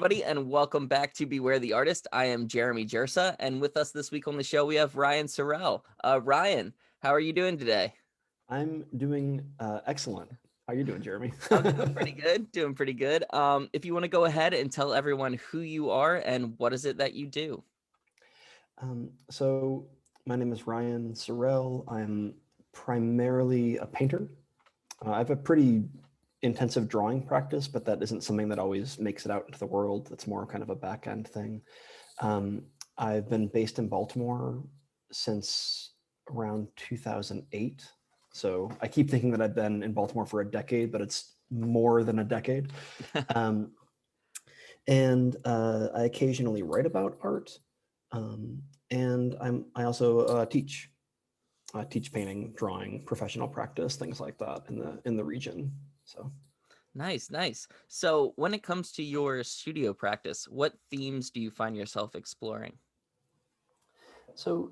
everybody, and welcome back to Beware the Artist. I am Jeremy Jersa, and with us this week on the show, we have Ryan Syrell. Ryan, how are you doing today? I'm doing excellent. How are you doing, Jeremy? I'm doing pretty good, If you want to go ahead and tell everyone who you are and what is it that you do. So my name is Ryan Syrell. I'm primarily a painter. I have a pretty intensive drawing practice, but that isn't something that always makes it out into the world. It's more kind of a back end thing. I've been based in Baltimore since around 2008. So I keep thinking that I've been in Baltimore for a decade, but it's more than a decade. And I occasionally write about art. And I also teach painting, drawing, professional practice, things like that in the region. So Nice. So when it comes to your studio practice, what themes do you find yourself exploring? So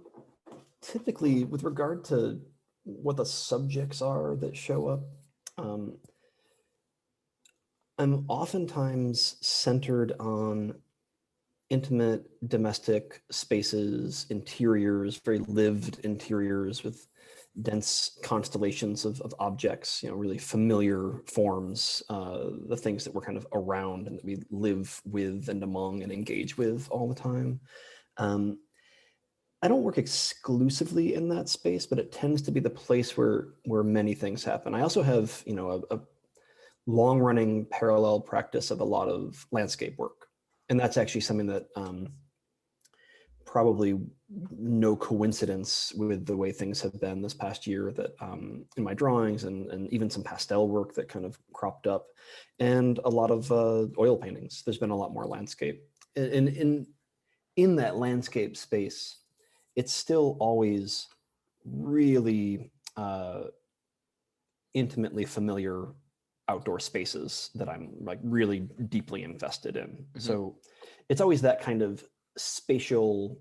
typically, with regard to what the subjects are that show up, I'm oftentimes centered on intimate domestic spaces, interiors, very lived interiors with dense constellations of objects, really familiar forms, the things that we're kind of around and that we live with and among and engage with all the time. I don't work exclusively in that space, but it tends to be the place where many things happen. I also have, a long-running parallel practice of a lot of landscape work. And that's actually something that probably no coincidence with the way things have been this past year, that in my drawings and even some pastel work that kind of cropped up, and a lot of oil paintings. There's been a lot more landscape. In that landscape space, it's still always really intimately familiar outdoor spaces that I'm like really deeply invested in. Mm-hmm. So it's always that kind of spatial,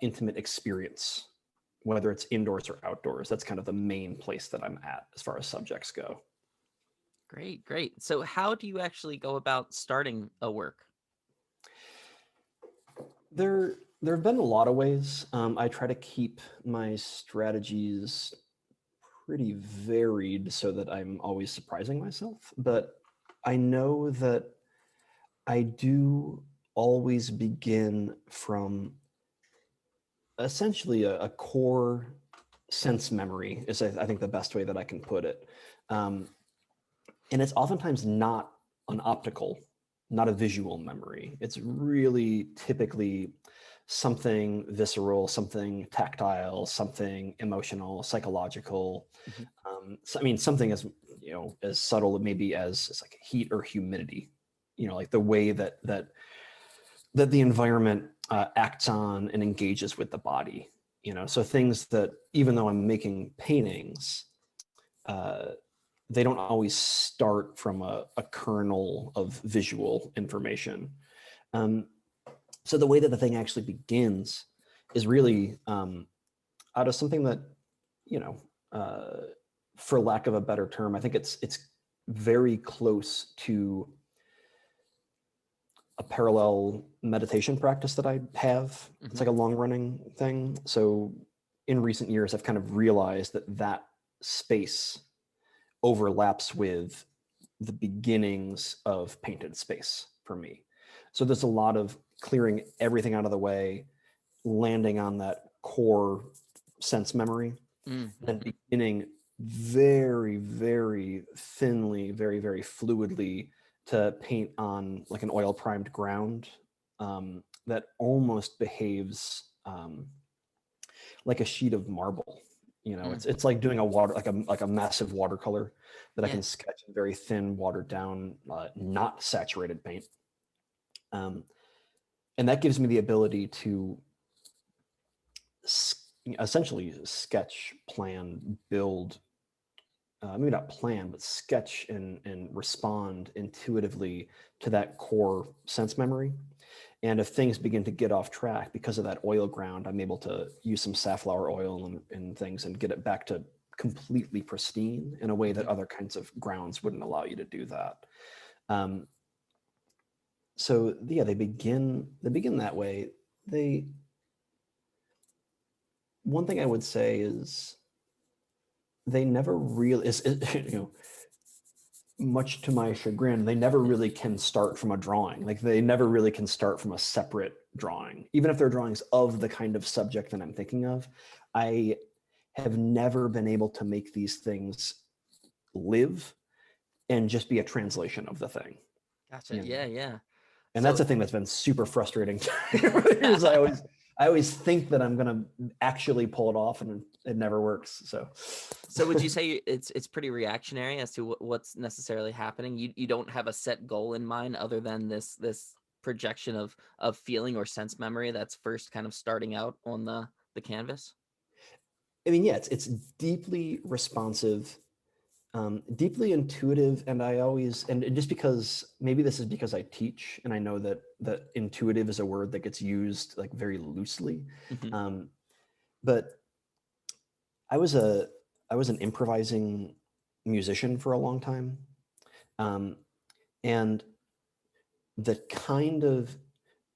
intimate experience, whether it's indoors or outdoors. That's kind of the main place that I'm at as far as subjects go. Great. So how do you actually go about starting a work? There have been a lot of ways. I try to keep my strategies pretty varied so that I'm always surprising myself. But I know that I do always begin from essentially a core sense memory is, I think, the best way that I can put it. And it's oftentimes not an optical, not a visual memory. It's really typically something visceral, something tactile, something emotional, psychological. Mm-hmm. Something as as subtle maybe as like heat or humidity. Like the way that the environment acts on and engages with the body. So things that even though I'm making paintings, they don't always start from a kernel of visual information. So the way that the thing actually begins is really out of something that, for lack of a better term, I think it's very close to a parallel meditation practice that I have. Mm-hmm. It's like a long running thing. So in recent years, I've kind of realized that space overlaps with the beginnings of painted space for me. So there's a lot of clearing everything out of the way, landing on that core sense memory, mm-hmm. and then beginning very, very thinly, very, very fluidly to paint on like an oil primed ground that almost behaves like a sheet of marble. It's like doing a water, like a massive watercolor that I can sketch in very thin, watered down, not saturated paint. And that gives me the ability to essentially sketch, plan, build, maybe not plan, but sketch and respond intuitively to that core sense memory. And if things begin to get off track because of that oil ground, I'm able to use some safflower oil and things and get it back to completely pristine in a way that other kinds of grounds wouldn't allow you to do that. So yeah, they begin that way. One thing I would say is they never really much to my chagrin, they never really can start from a drawing. Like they never really can start from a separate drawing. Even if they're drawings of the kind of subject that I'm thinking of, I have never been able to make these things live and just be a translation of the thing. Gotcha. Yeah. And that's So the thing that's been super frustrating to me. Is I always think that I'm gonna actually pull it off, and it never works. So would you say it's pretty reactionary as to what's necessarily happening? You don't have a set goal in mind other than this projection of feeling or sense memory that's first kind of starting out on the canvas? I mean, yeah, it's deeply responsive, deeply intuitive, and just because maybe this is because I teach, and I know that intuitive is a word that gets used like very loosely, Hmm. but I was an improvising musician for a long time, um, and the kind of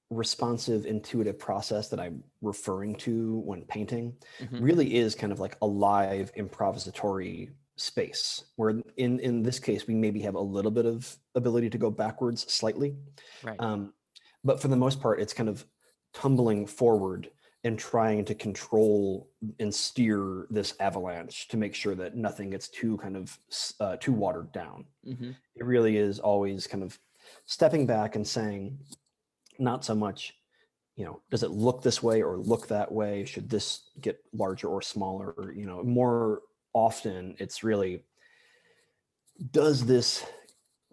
responsive, intuitive process that I'm referring to when painting Hmm. really is kind of like a live improvisatory space where in this case we maybe have a little bit of ability to go backwards slightly, Right. um, but for the most part it's kind of tumbling forward and trying to control and steer this avalanche to make sure that nothing gets too kind of too watered down. Hmm. It really is always kind of stepping back and saying, not so much, does it look this way or look that way? Should this get larger or smaller? More often it's really, does this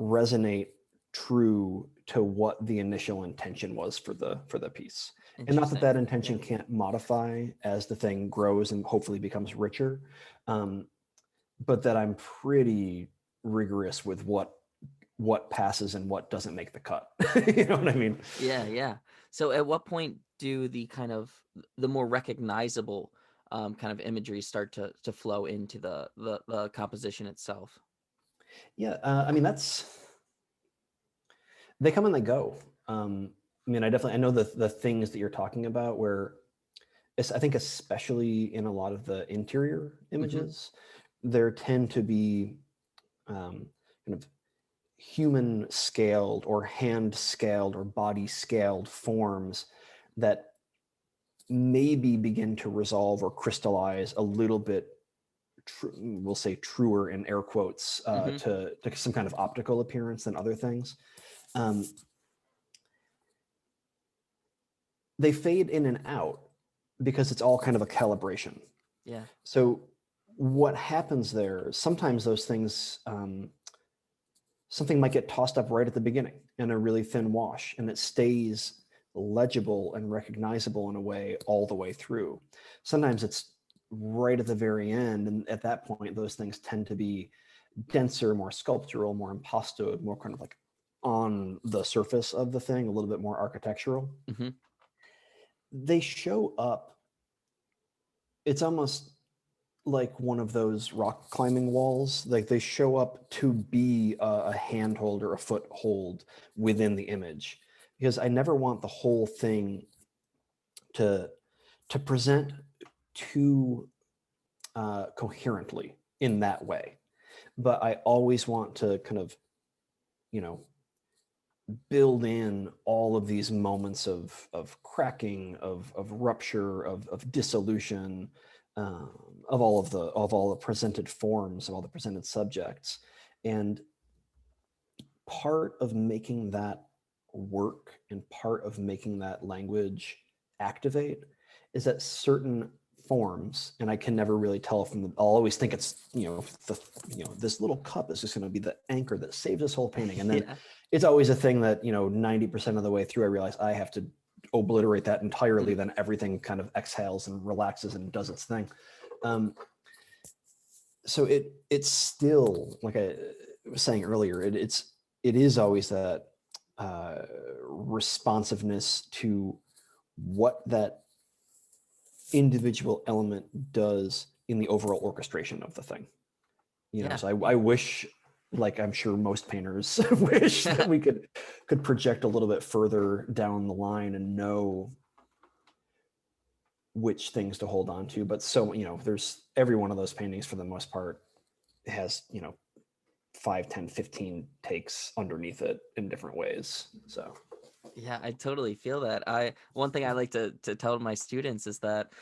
resonate true to what the initial intention was for the piece? And not that Interesting. that Yeah. intention can't modify as the thing grows and hopefully becomes richer, um, but that I'm pretty rigorous with what passes and what doesn't make the cut. You know what I mean? Yeah. So at what point do the more recognizable kind of imagery start to flow into the composition itself? Yeah, I mean they come and they go. I mean, I know the things that you're talking about where I think especially in a lot of the interior Hmm. images, there tend to be kind of human scaled or hand scaled or body scaled forms that maybe begin to resolve or crystallize a little bit, we'll say truer in air quotes, Hmm. to some kind of optical appearance than other things. Um, they fade in and out because it's all kind of a calibration. Yeah. So what happens there, sometimes those things, something might get tossed up right at the beginning in a really thin wash, and it stays legible and recognizable in a way all the way through. Sometimes it's right at the very end, and at that point those things tend to be denser, more sculptural, more impastoed, more kind of like on the surface of the thing, a little bit more architectural. Hmm. They show up, it's almost like one of those rock climbing walls. Like they show up to be a handhold or a foothold within the image, because I never want the whole thing to present too coherently in that way. But I always want to kind of, you know, build in all of these moments of cracking, of rupture, of dissolution, of all the presented forms, of all the presented subjects. And part of making that work and part of making that language activate is that certain forms, and I can never really tell from I'll always think it's, this little cup is just going to be the anchor that saves this whole painting. And then Yeah. it's always a thing that, 90% of the way through, I realize I have to obliterate that entirely. Mhm. Then everything kind of exhales and relaxes and does its thing. Um, so it's still, like I was saying earlier, it is always that responsiveness to what that individual element does in the overall orchestration of the thing. Yeah. So I wish like I'm sure most painters wish that we could project a little bit further down the line and know which things to hold on to. But so, there's every one of those paintings for the most part has, 5, 10, 15 takes underneath it in different ways. So Yeah, I totally feel that. One thing I like to tell my students is that,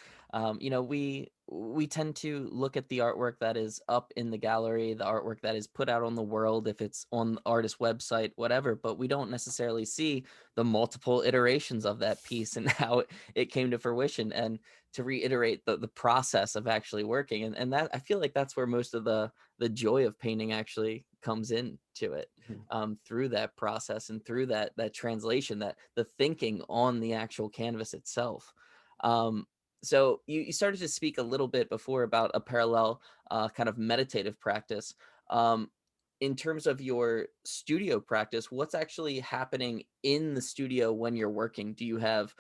we tend to look at the artwork that is up in the gallery, the artwork that is put out on the world, if it's on the artist website, whatever, but we don't necessarily see the multiple iterations of that piece and how it came to fruition, and to reiterate the process of actually working. And that, I feel like that's where most of the joy of painting actually comes into it, through that process and through that translation, that the thinking on the actual canvas itself. So you started to speak a little bit before about a parallel kind of meditative practice. In terms of your studio practice, what's actually happening in the studio when you're working? Do you have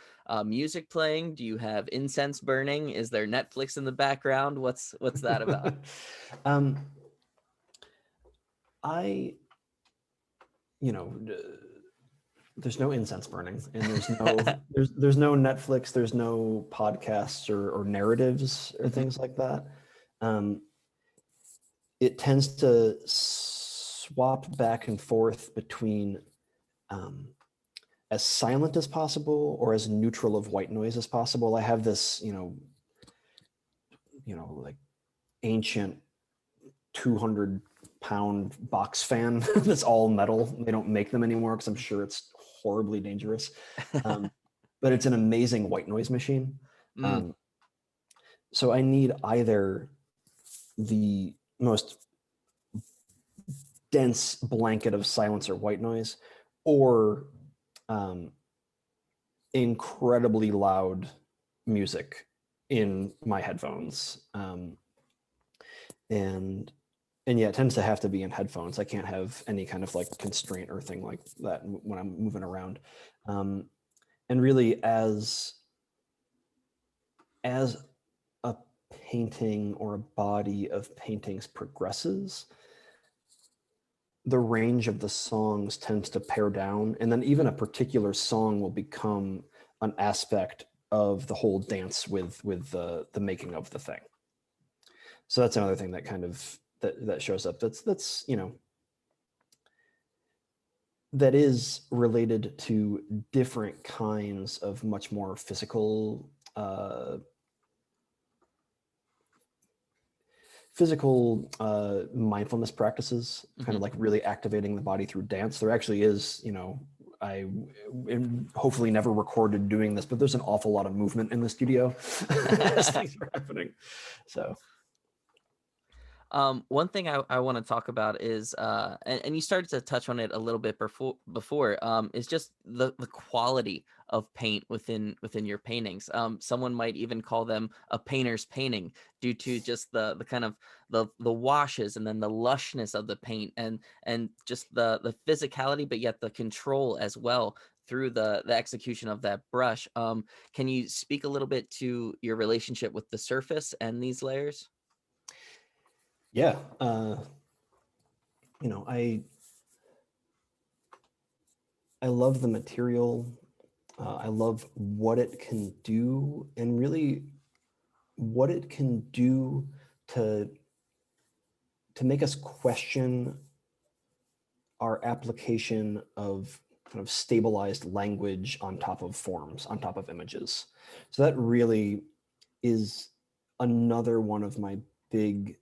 music playing? Do you have incense burning? Is there Netflix in the background? What's that about? um, I, there's no incense burning, and there's no Netflix, there's no podcasts or narratives or things like that. It tends to swap back and forth between as silent as possible or as neutral of white noise as possible. I have this, like ancient 200-pound box fan that's all metal. They don't make them anymore because I'm sure it's horribly dangerous. But it's an amazing white noise machine. So I need either the most dense blanket of silence or white noise, or incredibly loud music in my headphones. And yeah, it tends to have to be in headphones. I can't have any kind of like constraint or thing like that when I'm moving around. And really, as a painting or a body of paintings progresses, the range of the songs tends to pare down, and then even a particular song will become an aspect of the whole dance with the making of the thing. So that's another thing that kind of that shows up. That's that is related to different kinds of much more physical mindfulness practices, kind of like really activating the body through dance. There actually is, I am hopefully never recorded doing this, but there's an awful lot of movement in the studio as things are happening. So one thing I want to talk about is, and you started to touch on it a little bit before, is just the quality of paint within your paintings. Someone might even call them a painter's painting, due to just the kind of the washes, and then the lushness of the paint, and just the physicality, but yet the control as well through the execution of that brush. Can you speak a little bit to your relationship with the surface and these layers? yeah, I love the material. I love what it can do, and really what it can do to make us question our application of kind of stabilized language on top of forms, on top of images. So that really is another one of my big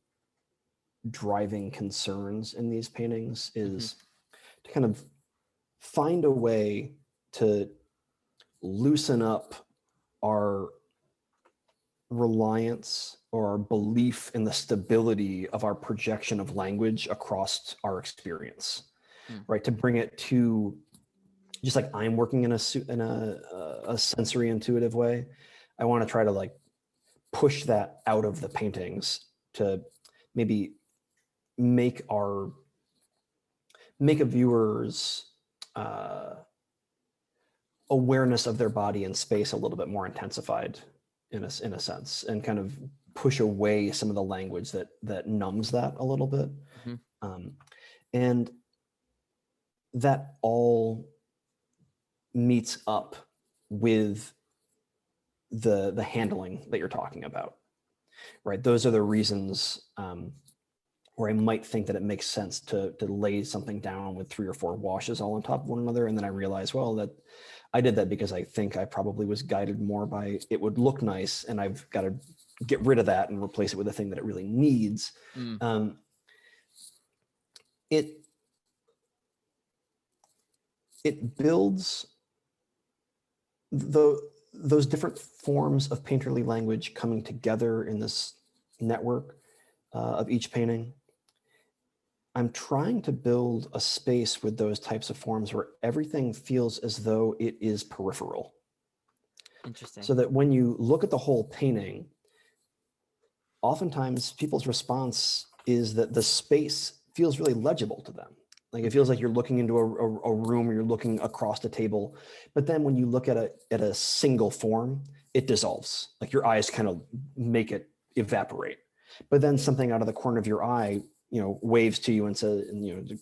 driving concerns in these paintings, is to kind of find a way to loosen up our reliance or our belief in the stability of our projection of language across our experience, right? To bring it to, just like I'm working in a sensory intuitive way, I want to try to like push that out of the paintings to maybe make a viewer's awareness of their body and space a little bit more intensified in a sense, and kind of push away some of the language that numbs that a little bit. And that all meets up with the handling that you're talking about, right? Those are the reasons where I might think that it makes sense to lay something down with 3 or 4 washes all on top of one another. And then I realize, well, that I did that because I think I probably was guided more by it would look nice, and I've got to get rid of that and replace it with the thing that it really needs. It builds those different forms of painterly language coming together in this network of each painting. I'm trying to build a space with those types of forms where everything feels as though it is peripheral. Interesting. So that when you look at the whole painting, oftentimes people's response is that the space feels really legible to them. Like it feels like you're looking into a room, or you're looking across the table. But then when you look at a single form, it dissolves. Like your eyes kind of make it evaporate. But then something out of the corner of your eye, waves to you and says,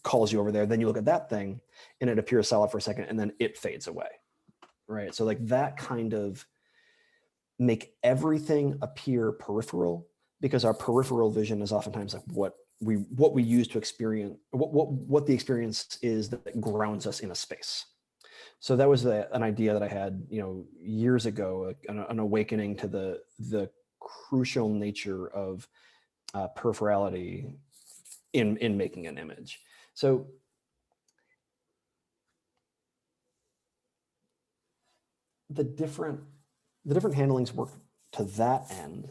calls you over there. Then you look at that thing and it appears solid for a second, and then it fades away. Right. So like that kind of make everything appear peripheral, because our peripheral vision is oftentimes like what we use to experience what the experience is that grounds us in a space. So that was an idea that I had, years ago, an awakening to the crucial nature of peripherality in making an image. So the different handlings work to that end.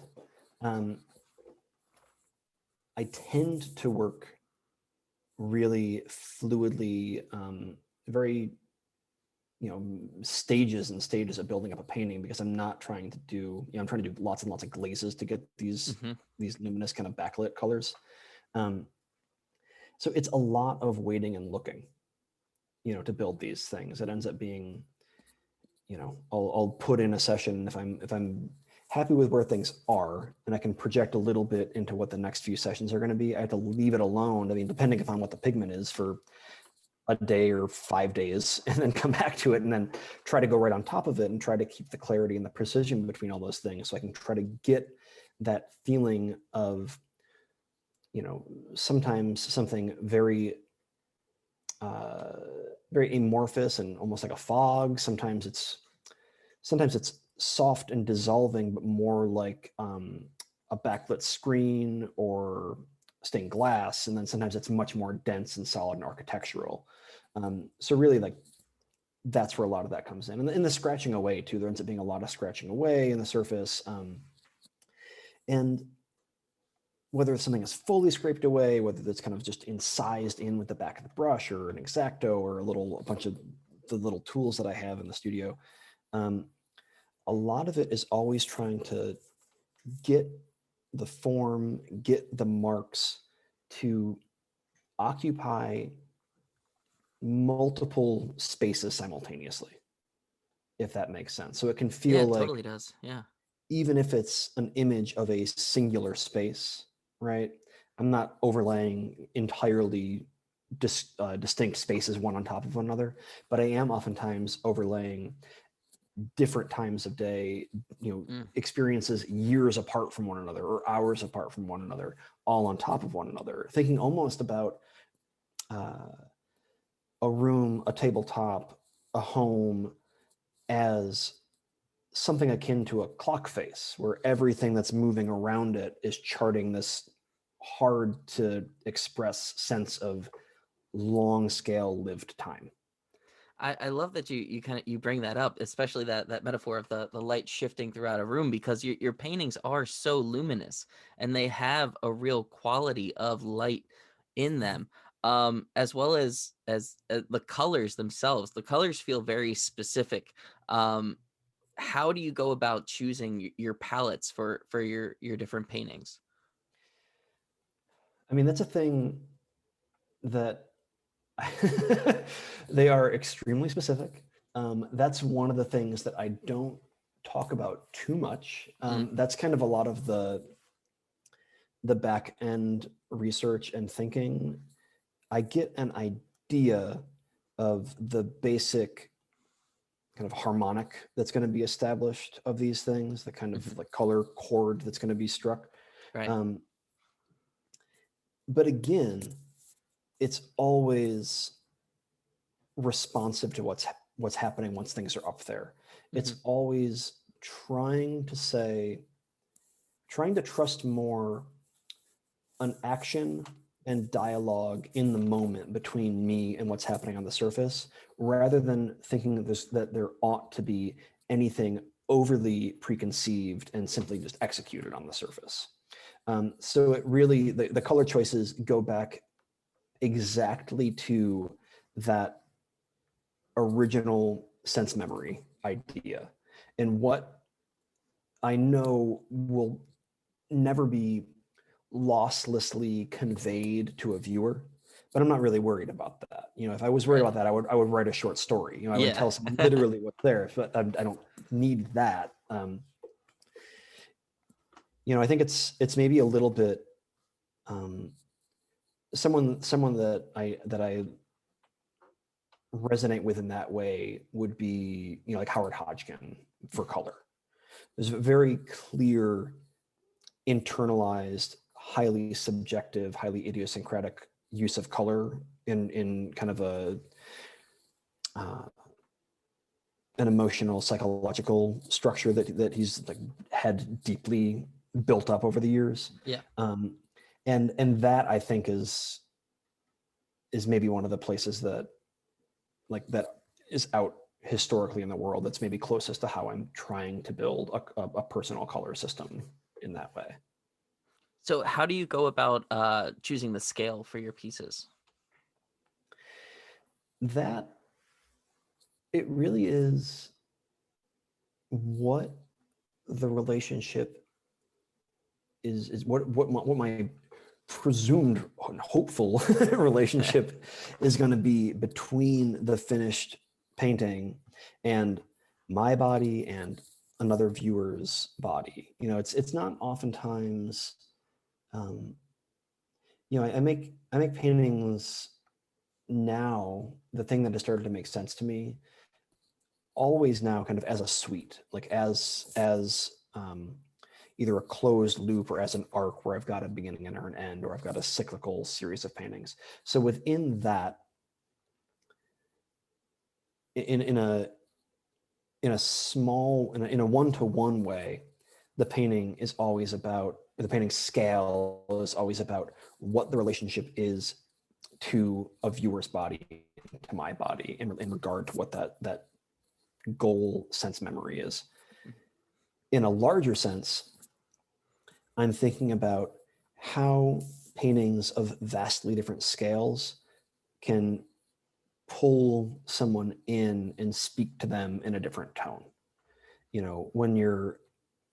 I tend to work really fluidly, very, stages and stages of building up a painting, because I'm not trying to do, I'm trying to do lots and lots of glazes to get these luminous kind of backlit colors. So it's a lot of waiting and looking, to build these things. It ends up being, I'll put in a session if I'm happy with where things are, and I can project a little bit into what the next few sessions are going to be. I have to leave it alone. I mean, depending upon what the pigment is, for a day or 5 days, and then come back to it and then try to go right on top of it and try to keep the clarity and the precision between all those things. So I can try to get that feeling of, sometimes something very, very amorphous and almost like a fog. Sometimes it's soft and dissolving, but more like a backlit screen or stained glass. And then sometimes it's much more dense and solid and architectural. So really, like, that's where a lot of that comes in. And in the scratching away too, there ends up being a lot of scratching away in the surface. And whether something is fully scraped away, whether it's kind of just incised in with the back of the brush, or an X-Acto, or a bunch of the little tools that I have in the studio, a lot of it is always trying to get the form, get the marks to occupy multiple spaces simultaneously, if that makes sense. So it can feel like, totally does. Yeah. Even if it's an image of a singular space, right? I'm not overlaying entirely distinct spaces one on top of one another, but I am oftentimes overlaying different times of day, experiences years apart from one another, or hours apart from one another, all on top of one another, thinking almost about a room, a tabletop, a home as something akin to a clock face, where everything that's moving around it is charting this hard to express sense of long scale lived time. I love that you bring that up, especially that metaphor of the light shifting throughout a room, because your paintings are so luminous and they have a real quality of light in them, as well as the colors themselves. The colors feel very specific. How do you go about choosing your palettes for your different paintings? I mean, that's a thing that they are extremely specific. That's one of the things that I don't talk about too much. That's kind of a lot of the back end research and thinking. I get an idea of the basic kind of harmonic that's going to be established of these things, the kind of like color chord that's going to be struck. Right. But again, it's always responsive to what's happening once things are up there. It's always trying to trust more an action and dialogue in the moment between me and what's happening on the surface, rather than thinking that there ought to be anything overly preconceived and simply just executed on the surface. So it really, the color choices go back exactly to that original sense memory idea, and what I know will never be losslessly conveyed to a viewer, but I'm not really worried about that. If I was worried about that, I would write a short story. I would tell someone literally what's there, but I don't need that. I think it's maybe a little bit someone that I resonate with in that way would be like Howard Hodgkin for color. There's a very clear, internalized, highly subjective, highly idiosyncratic use of color in kind of an emotional, psychological structure that he's like had deeply built up over the years. Yeah. And that I think is maybe one of the places that is out historically in the world that's maybe closest to how I'm trying to build a personal color system in that way. So how do you go about choosing the scale for your pieces? That it really is what the relationship is what my presumed and hopeful relationship is going to be between the finished painting and my body and another viewer's body. It's not oftentimes I make paintings now. The thing that has started to make sense to me always now kind of as a suite, like as either a closed loop or as an arc where I've got a beginning and an end, or I've got a cyclical series of paintings. So within that, in a small, in a one-to-one way, the painting scale is always about what the relationship is to a viewer's body, to my body, in regard to what that goal sense memory is. In a larger sense, I'm thinking about how paintings of vastly different scales can pull someone in and speak to them in a different tone. When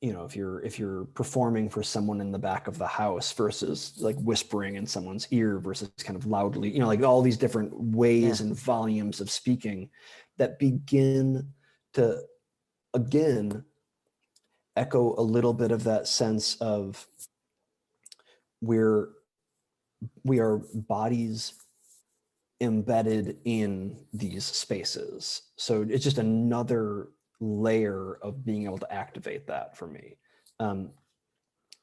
if you're performing for someone in the back of the house versus like whispering in someone's ear versus kind of loudly, like all these different ways and volumes of speaking that begin to, again, echo a little bit of that sense of we are bodies embedded in these spaces. So it's just another layer of being able to activate that for me. And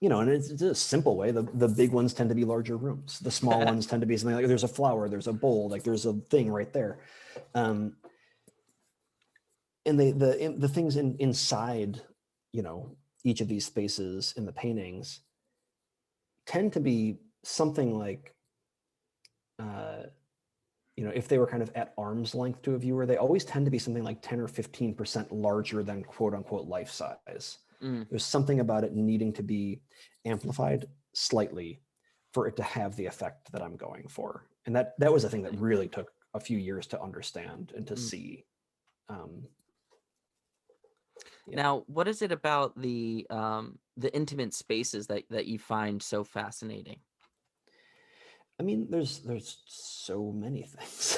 it's a simple way. The big ones tend to be larger rooms. The small ones tend to be something like there's a flower, there's a bowl, like there's a thing right there. And the things inside, each of these spaces in the paintings tend to be something like, if they were kind of at arm's length to a viewer, they always tend to be something like 10 or 15% larger than quote unquote life size. There's something about it needing to be amplified slightly for it to have the effect that I'm going for. And that was a thing that really took a few years to understand and to see. Now, what is it about the intimate spaces that you find so fascinating? I mean, there's so many things.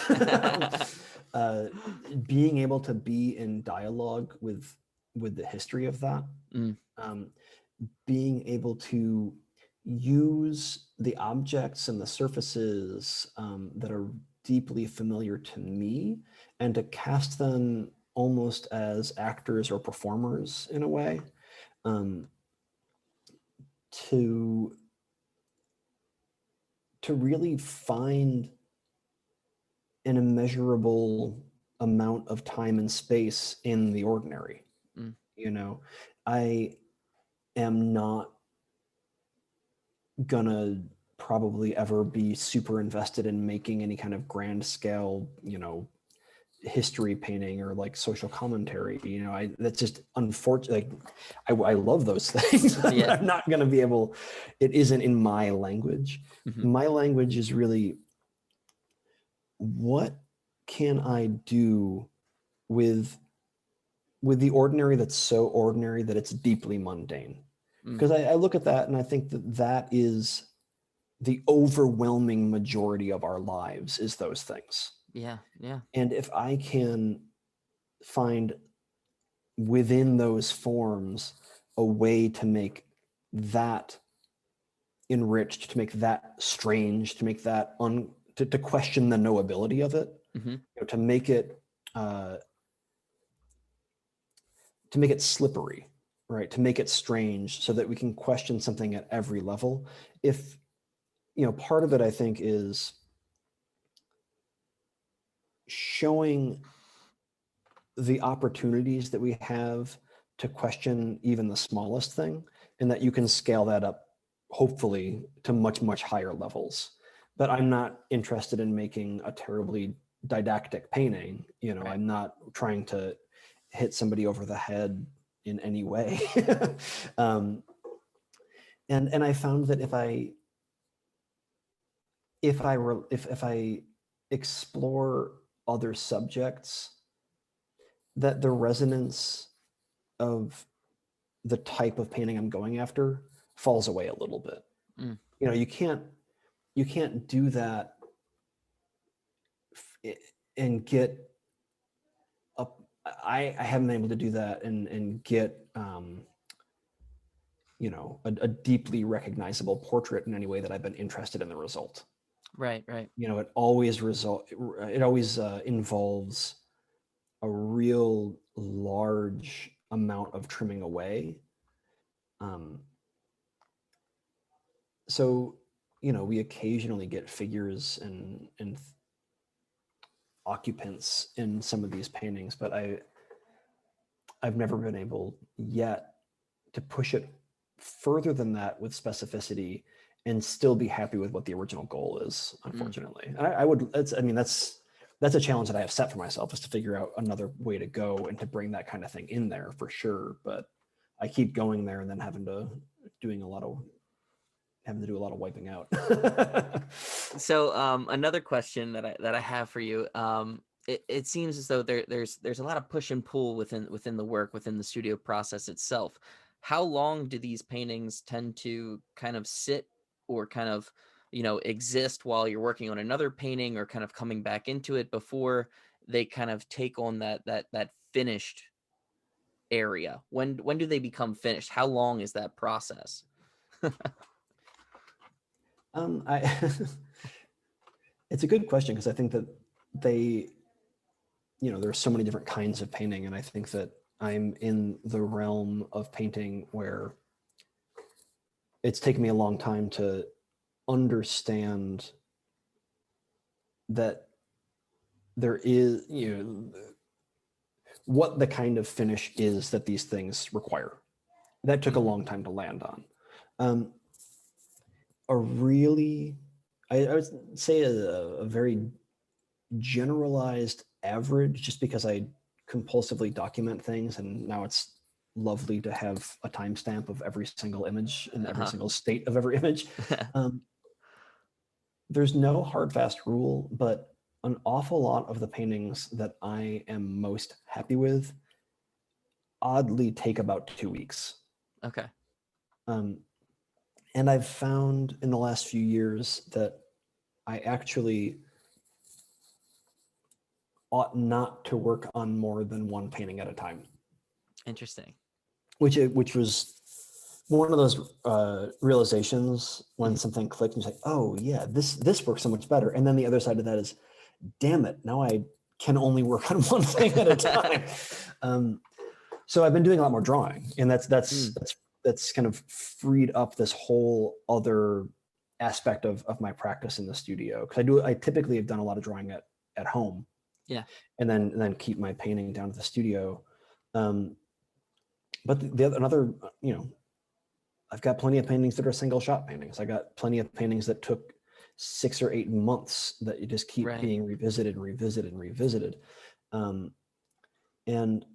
Being able to be in dialogue with the history of that, being able to use the objects and the surfaces that are deeply familiar to me, and to cast them almost as actors or performers in a way, to really find an immeasurable amount of time and space in the ordinary. You know, I am not gonna probably ever be super invested in making any kind of grand scale, you know, history painting or like social commentary. You know, that's just unfortunate. Like, I love those things. Yeah. I'm not gonna be able. It isn't in my language. My language is really, what can I do with the ordinary that's so ordinary that it's deeply mundane? Because I look at that and I think that that is the overwhelming majority of our lives, is those things. Yeah. And if I can find within those forms a way to make that enriched, to make that strange, to make that to question the knowability of it, you know, to make it slippery, right? To make it strange, so that we can question something at every level. If, you know, part of it, I think, is showing the opportunities that we have to question even the smallest thing, and that you can scale that up, hopefully, to much, much higher levels. But I'm not interested in making a terribly didactic painting. You know, I'm not trying to hit somebody over the head in any way. And I found that if I explore other subjects, that the resonance of the type of painting I'm going after falls away a little bit. You know, you can't do that and get up. I haven't been able to do that and get you know, a deeply recognizable portrait in any way that I've been interested in the result. Right. You know, it always involves a real large amount of trimming away. So, you know, we occasionally get figures and occupants in some of these paintings, but I've never been able yet to push it further than that with specificity and still be happy with what the original goal is, unfortunately. And that's a challenge that I have set for myself, is to figure out another way to go and to bring that kind of thing in there, for sure. But I keep going there and then having to do a lot of wiping out. So another question that I have for you, it seems as though there's a lot of push and pull within the work, within the studio process itself. How long do these paintings tend to kind of sit, or kind of, you know, exist while you're working on another painting, or kind of coming back into it, before they kind of take on that finished area? When do they become finished? How long is that process? It's a good question, because I think that they, you know, there's so many different kinds of painting, and I think that I'm in the realm of painting where it's taken me a long time to understand that there is, you know, what the kind of finish is that these things require. That took a long time to land on. A really, I would say a very generalized average, just because I compulsively document things, and now it's lovely to have a timestamp of every single image and every single state of every image. There's no hard, fast rule, but an awful lot of the paintings that I am most happy with oddly take about 2 weeks. Okay. And I've found in the last few years that I actually ought not to work on more than one painting at a time. Interesting. Which was one of those realizations when something clicks and you say, oh yeah, this works so much better. And then the other side of that is, damn it, now I can only work on one thing at a time. So I've been doing a lot more drawing, and that's kind of freed up this whole other aspect of my practice in the studio. Because I typically have done a lot of drawing at home. Yeah. And then keep my painting down to the studio. But another, I've got plenty of paintings that are single shot paintings. I got plenty of paintings that took 6 or 8 months that you just keep being revisited and revisited and revisited. And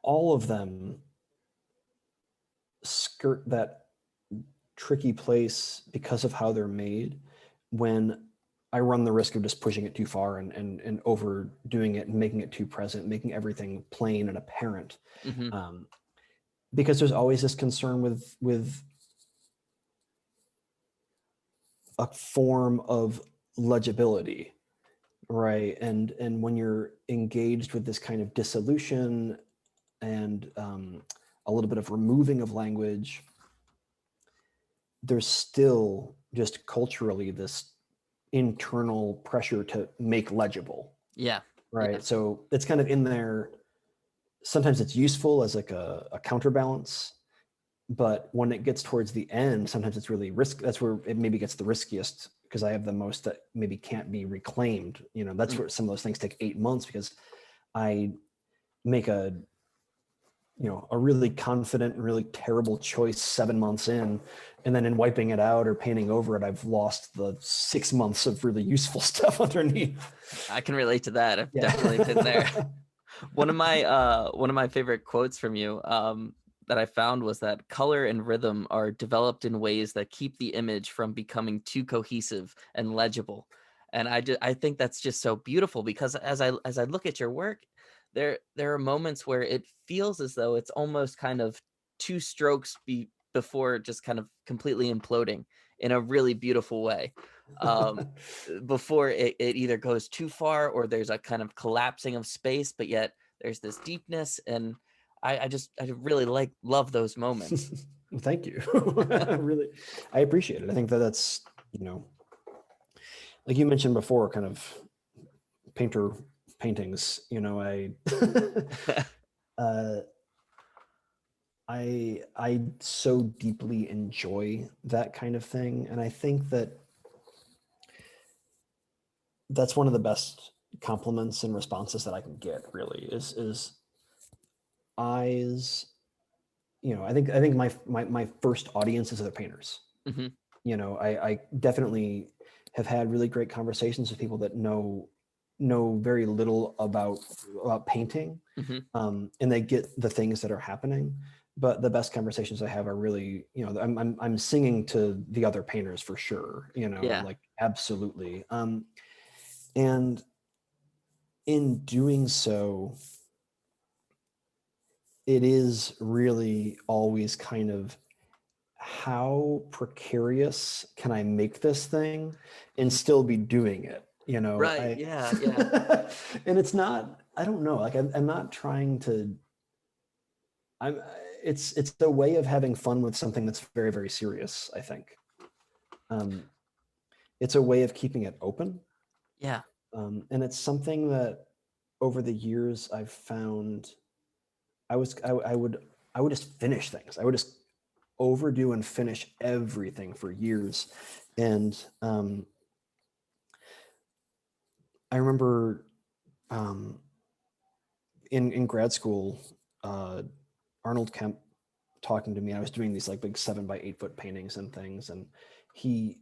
all of them skirt that tricky place because of how they're made, when I run the risk of just pushing it too far and overdoing it and making it too present, making everything plain and apparent. Because there's always this concern with a form of legibility, right? And when you're engaged with this kind of dissolution and a little bit of removing of language, there's still just culturally this internal pressure to make legible. Yeah. Right. Yeah. So it's kind of in there. Sometimes it's useful as like a counterbalance, but when it gets towards the end, sometimes it's really that's where it maybe gets the riskiest, because I have the most that maybe can't be reclaimed. That's where some of those things take 8 months, because I make a really confident and really terrible choice 7 months in, and then in wiping it out or painting over it, I've lost the 6 months of really useful stuff underneath. I can relate to that. I've definitely been there. One of my favorite quotes from you that I found was that color and rhythm are developed in ways that keep the image from becoming too cohesive and legible. And I think that's just so beautiful, because as I look at your work, there are moments where it feels as though it's almost kind of two strokes before just kind of completely imploding in a really beautiful way. Before it either goes too far, or there's a kind of collapsing of space, but yet there's this deepness. And I really love those moments. Thank you. I appreciate it. I think that's, like you mentioned before, kind of painter paintings, I so deeply enjoy that kind of thing. And I think that's one of the best compliments and responses that I can get, really, is eyes. I think my first audience is other painters. I definitely have had really great conversations with people that know very little about painting, and they get the things that are happening. But the best conversations I have are really, I'm singing to the other painters for sure. Like absolutely. And in doing so, it is really always kind of, how precarious can I make this thing and still be doing it? Right. Yeah. And it's not, I don't know, like I'm not trying to, it's the way of having fun with something that's very, very serious, I think. It's a way of keeping it open. Yeah. And it's something that over the years I've found I would just finish things. I would just overdo and finish everything for years. And I remember in grad school, Arnold Kemp talking to me. I was doing these like big 7 by 8 foot paintings and things, and he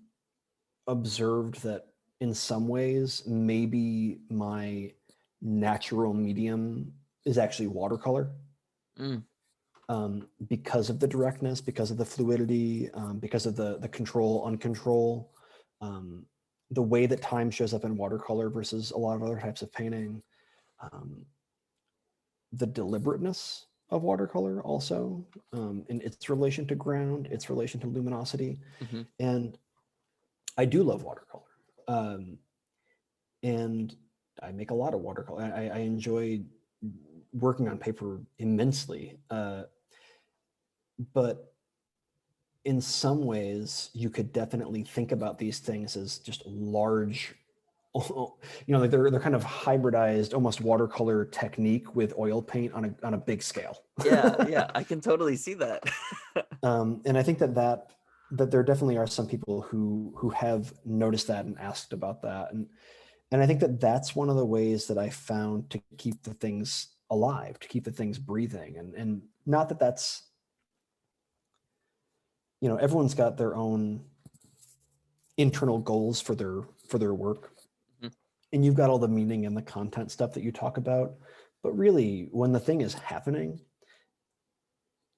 observed that in some ways maybe my natural medium is actually watercolor. Because of the directness, because of the fluidity, because of the control, uncontrol, the way that time shows up in watercolor versus a lot of other types of painting, the deliberateness of watercolor also, in its relation to ground, its relation to luminosity. And I do love watercolor. And I make a lot of watercolor. I enjoy working on paper immensely. but in some ways you could definitely think about these things as just large, like they're kind of hybridized, almost watercolor technique with oil paint on a big scale. Yeah, I can totally see that. And I think that there definitely are some people who have noticed that and asked about that, and I think that that's one of the ways that I found to keep the things alive, to keep the things breathing, and not that that's, everyone's got their own internal goals for their work. Mhm. And you've got all the meaning and the content stuff that you talk about, but really when the thing is happening,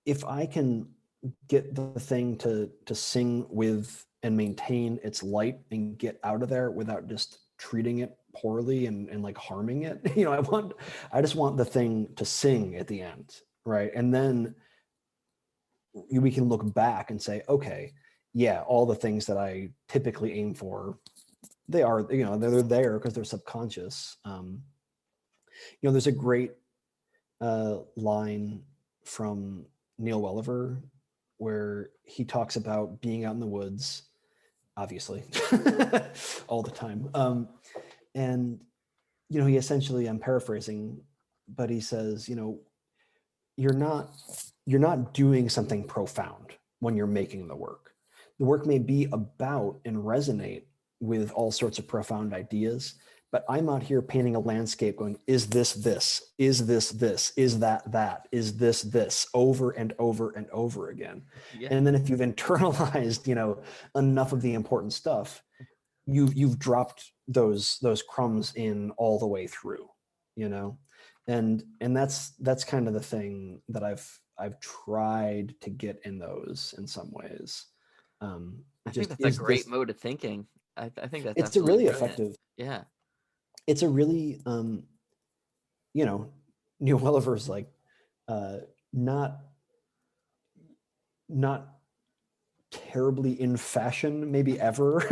if I can get the thing to sing with and maintain its light and get out of there without just treating it poorly and like harming it, I just want the thing to sing at the end, right? And then we can look back and say, okay, yeah, all the things that I typically aim for, they're there because they're subconscious. There's a great line from Neil Welliver where he talks about being out in the woods, obviously, all the time. And, he essentially, I'm paraphrasing, but he says, you're not doing something profound when you're making the work. The work may be about and resonate with all sorts of profound ideas, but I'm out here painting a landscape going, is this, is this, is that, is this, over and over and over again. Yeah. And then if you've internalized, enough of the important stuff, you've dropped those crumbs in all the way through, and that's kind of the thing that I've tried to get in those in some ways. I think Just that's a is great this, mode of thinking. I think that's it's a absolutely really brilliant. effective, Yeah. it's a really Neil Welliver's like not not terribly in fashion maybe ever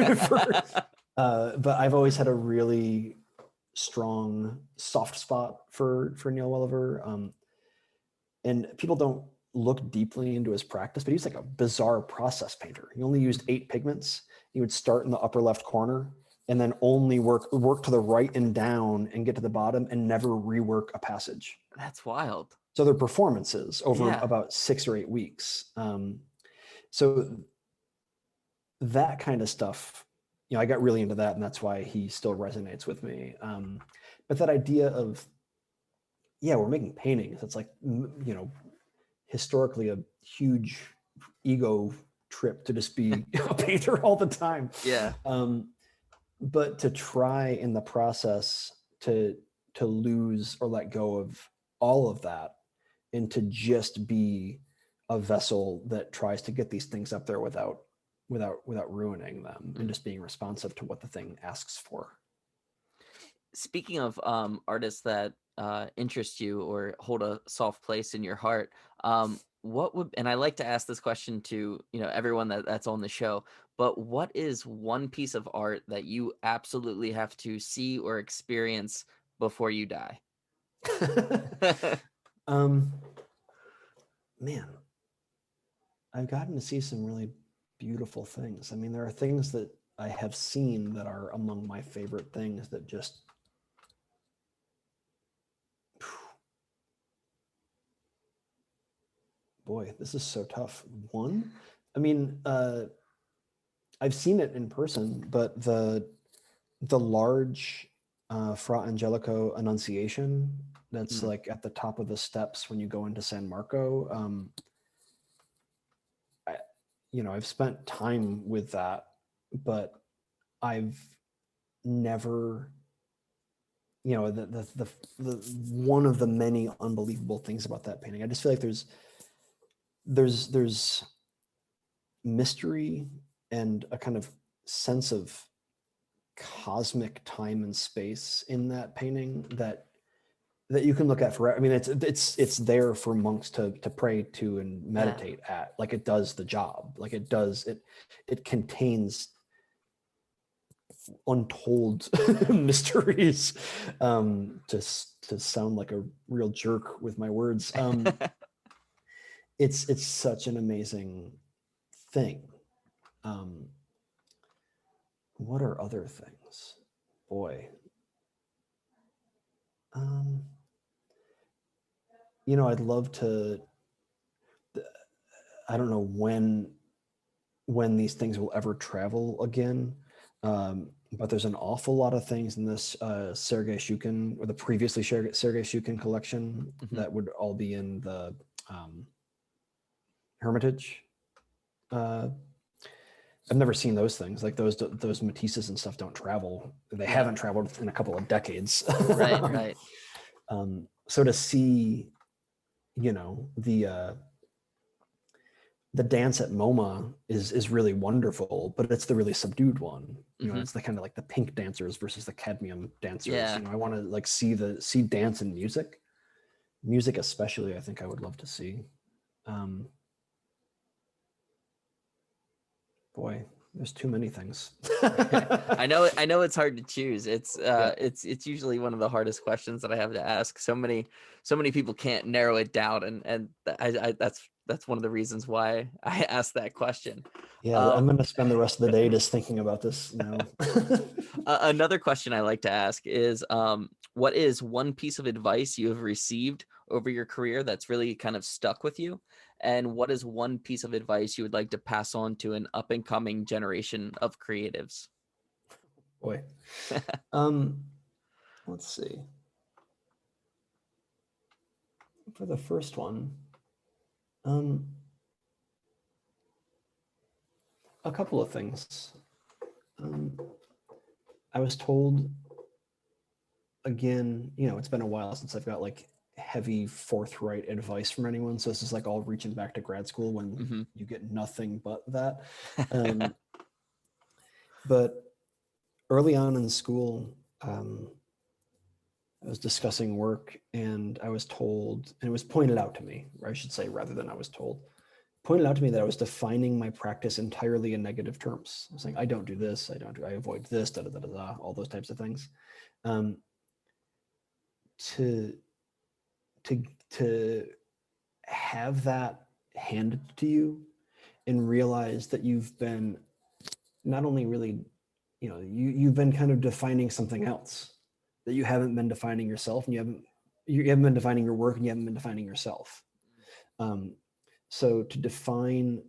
but I've always had a really strong soft spot for Neil Welliver, and people don't look deeply into his practice, but he's like a bizarre process painter. He only used 8 pigments. He would start in the upper left corner and then only work to the right and down and get to the bottom and never rework a passage. That's wild. So their performances over Yeah. about 6 or 8 weeks. So that kind of stuff, I got really into that, and that's why he still resonates with me. But that idea of, we're making paintings. It's like, historically a huge ego trip to just be a painter all the time. Yeah. But to try in the process to lose or let go of all of that and to just be a vessel that tries to get these things up there without ruining them, and just being responsive to what the thing asks for. Speaking of artists that interest you or hold a soft place in your heart, what would, and I like to ask this question to everyone that's on the show, but what is one piece of art that you absolutely have to see or experience before you die? Man, I've gotten to see some really beautiful things. I mean, there are things that I have seen that are among my favorite things that just, boy, this is so tough. One, I mean, I've seen it in person, but the large Fra Angelico Annunciation that's like at the top of the steps when you go into San Marco. I've spent time with that, but I've never, the one of the many unbelievable things about that painting. I just feel like there's mystery and a kind of sense of cosmic time and space in that painting that you can look at forever. I mean, it's there for monks to pray to and meditate at. Like, it does the job. Like, it contains untold mysteries, to sound like a real jerk with my words. it's such an amazing thing. What are other things? Boy. I'd love to, I don't know when these things will ever travel again. But there's an awful lot of things in this Sergei Shukin, or the previously Sergei Shukin collection, that would all be in the Hermitage. I've never seen those things. Like those Matisses and stuff don't travel. They haven't traveled in a couple of decades. Right. So to see, the dance at MoMA is really wonderful, but it's the really subdued one. It's the kind of like the pink dancers versus the cadmium dancers. Yeah. I want to like see dance and music especially. I think I would love to see. Boy, there's too many things. I know it's hard to choose. It's usually one of the hardest questions that I have to ask. So many people can't narrow it down, and that's one of the reasons why I asked that question. Yeah, I'm going to spend the rest of the day just thinking about this now. Another question I like to ask is, what is one piece of advice you have received over your career that's really kind of stuck with you? And what is one piece of advice you would like to pass on to an up and coming generation of creatives? Boy. Let's see. For the first one, a couple of things. I was told, again, it's been a while since I've got like heavy forthright advice from anyone. So this is like all reaching back to grad school when you get nothing but that. But early on in school, I was discussing work and I was told, and it was pointed out to me, or I should say, rather than I was told, pointed out to me that I was defining my practice entirely in negative terms. I was saying, I don't do this, I avoid this, all those types of things. To have that handed to you and realize that you've been not only really, you've been kind of defining something else, that you haven't been defining yourself, and you haven't been defining your work, and you haven't been defining yourself. So to define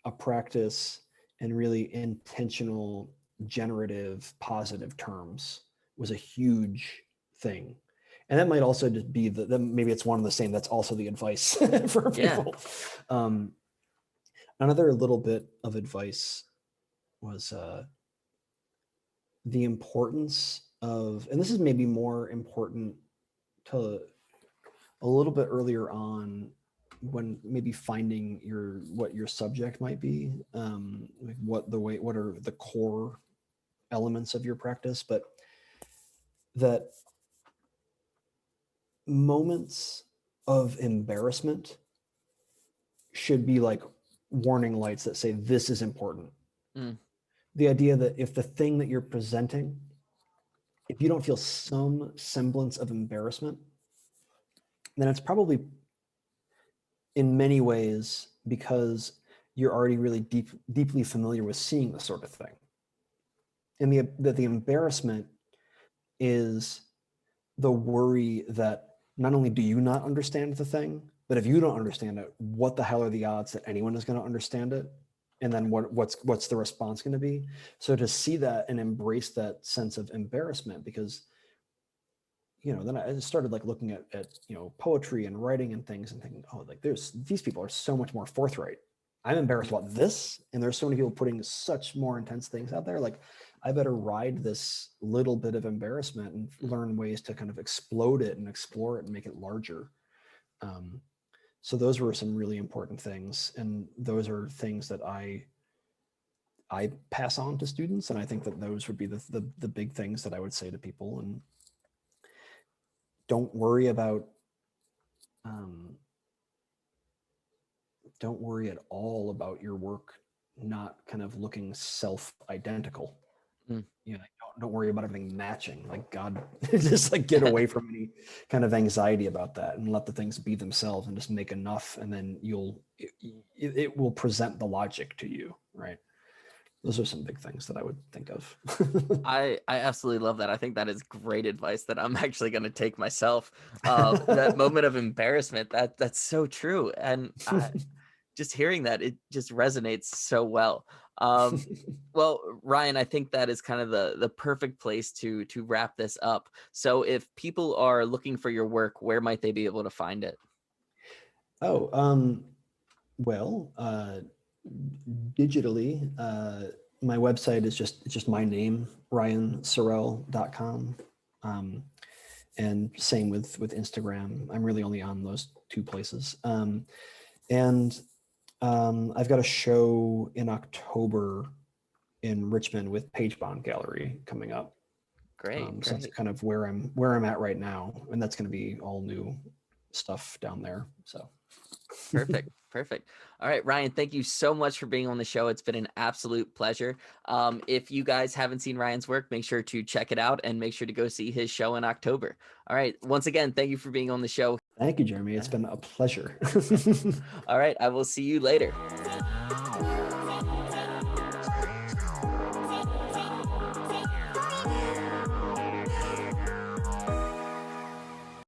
a practice in really intentional, generative, positive terms was a huge thing. And that might also just be maybe it's one and the same. That's also the advice for people. Another little bit of advice was the importance of, and this is maybe more important to a little bit earlier on, when maybe finding what your subject might be, like what are the core elements of your practice, but that moments of embarrassment should be like warning lights that say this is important. The idea that if the thing that you're presenting, if you don't feel some semblance of embarrassment, then it's probably in many ways because you're already really deeply familiar with seeing this sort of thing. And the embarrassment is the worry that not only do you not understand the thing, but if you don't understand it, what the hell are the odds that anyone is going to understand it? And then what's the response going to be? So to see that and embrace that sense of embarrassment, because then I started like looking at poetry and writing and things and thinking, oh, like these people are so much more forthright. I'm embarrassed about this, and there's so many people putting such more intense things out there. Like, I better ride this little bit of embarrassment and learn ways to kind of explode it and explore it and make it larger. So those were some really important things, and those are things that I pass on to students, and I think that those would be the big things that I would say to people. And don't worry at all about your work not kind of looking self-identical. don't worry about everything matching. Like God, just like get away from any kind of anxiety about that and let the things be themselves and just make enough, and then it will present the logic to you, right? Those are some big things that I would think of. I absolutely love that. I think that is great advice that I'm actually going to take myself. That moment of embarrassment, that's so true. And just hearing that, it just resonates so well. Well, Ryan, I think that is kind of the perfect place to wrap this up. So if people are looking for your work, where might they be able to find it? Oh, well, digitally, my website is just my name, ryansyrell.com. And same with Instagram. I'm really only on those two places. And I've got a show in October in Richmond with Page Bond Gallery coming up. Great, So that's great. kind of where I'm at right now, and that's going to be all new stuff down there. So Perfect. Perfect. All right, Ryan, thank you so much for being on the show. It's been an absolute pleasure. If you guys haven't seen Ryan's work, make sure to check it out and make sure to go see his show in October. All right. Once again, thank you for being on the show. Thank you, Jeremy. It's been a pleasure. All right. I will see you later.